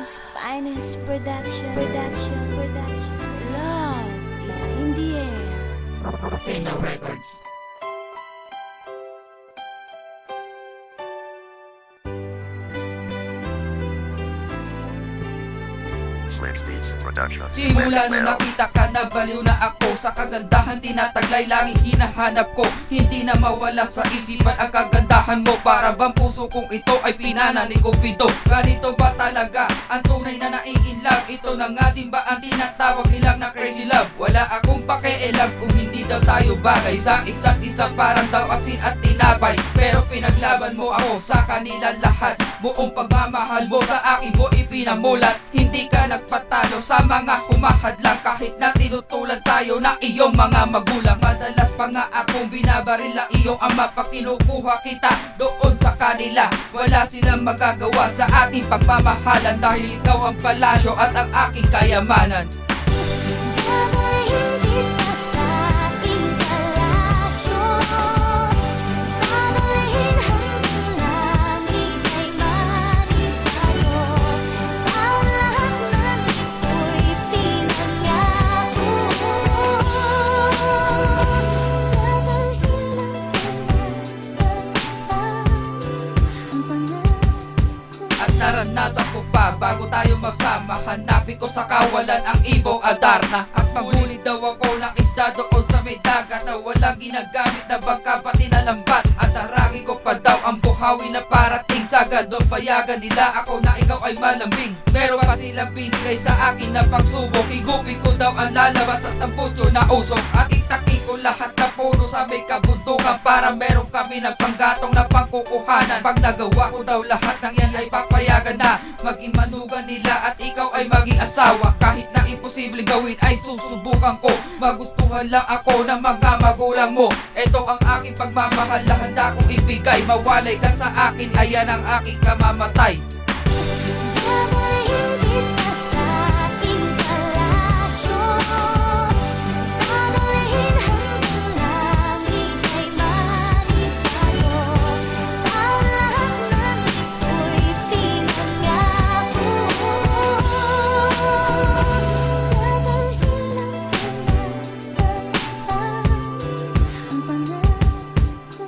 Philippines finest production. Love is in the air. Kenya Records. Beats Production. Simula nung nakita ka, nabaliw na ako sa kagandahan, tinataglay laging hinahanap ko. Hindi na mawala sa isipan ang kagandahan mo. Para bang puso kong ito ay pinana ni Cupido. Ganito ba talaga ang tunay na nai-inlove? Ito na nga din ba ang tinatawag nilang na crazy love? Wala akong pakialam kung hindi daw tayo bagay sa isa't isa, parang daw asin at tinapay. Pero pinaglaban mo ako sa kanila lahat. Buong pagmamahal mo sa akin mo ipinamulat. Hindi ka nagpatalo sa mga humahadlang, kahit na tinutulan tayo ng iyong mga magulang. Madalas pa nga akong binabaril ang iyong ama pag kinukuha kita doon sa kanila. Wala silang magagawa sa ating pagmamahalan dahil ikaw ang palasyo at ang aking kayamanan. Dahil hindi ka sa aking palasyo, dadalhin hanggang langit ay manitayo. Ang lahat ng ito'y pinangako. At naranasan ko pa bago tayo magsama, hanapin ko sa kawalan ang ibong Adarna. At panghuli daw ako ng isda doon sa may dagat na walang ginagamit na bangka pati na lambat. At harangin ko pa daw ang buhawi na parating sagad. Doon payagan nila ako na ikaw ay malambing. Meron pa silang binigay sa akin na pagsubok. Higupin ko daw ang lalabas at ang putyo na usok. At itaki ko lahat na puno sa may kabundukan para meron kami ng panggatong na pangkukuhanan. Pag nagawa ko daw lahat ng yan ay papayagan na maging manugan nila at ikaw ay maging asawa. Kahit na imposibleng gawin ay susubukan ko. Magustuhan lang ako ng mga magulang mo. Ito ang aking pagmamahal na handa kong ibigay. Mawalay ka sa akin, ayan ang aking kamamatay. Dahil hindi ka sa aking palasyo, dadalhin hanggang langit ay manitayo. Ang lahat ng ito'y pinangako.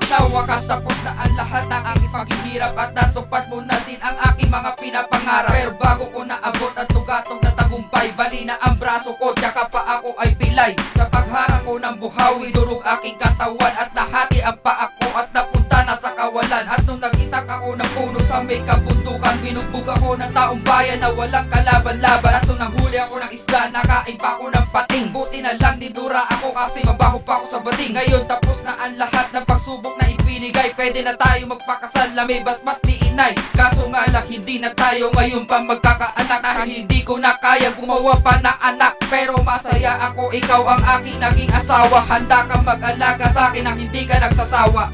Sa wakas tapos na ang lahat ng aking paghihirap at natupad mo na din ang aking mga pinapangarap. Pero bago ko naabot ang tugatong na tagumpay, bali na ang braso ko tsaka pa ako ay pilay. Sa pagharang ko ng buhawi, durog aking katawan at nahati ang paa ko at napunta na sa kawalan. At nung nagitak ako ng puno sa may kabundukan, binugbog ako ng taong bayan na walang kalaban-laban. At nung nahuli ako ng isda, nakain pa ako ng pating. Buti na lang didura ako kasi mabaho pa ako sa bading. Ngayon tapos na ang lahat ng pagsubok na ibinigay, pwede na tayo magpakasal na may basbas ni inay. Kaso nga lang hindi na tayo ngayon pa magkakaanak, dahil hindi ko na kaya gumawa pa ng anak. Pero masaya ako, ikaw ang aking naging asawa. Handa kang mag-alaga sa akin nang hindi ka nagsasawa.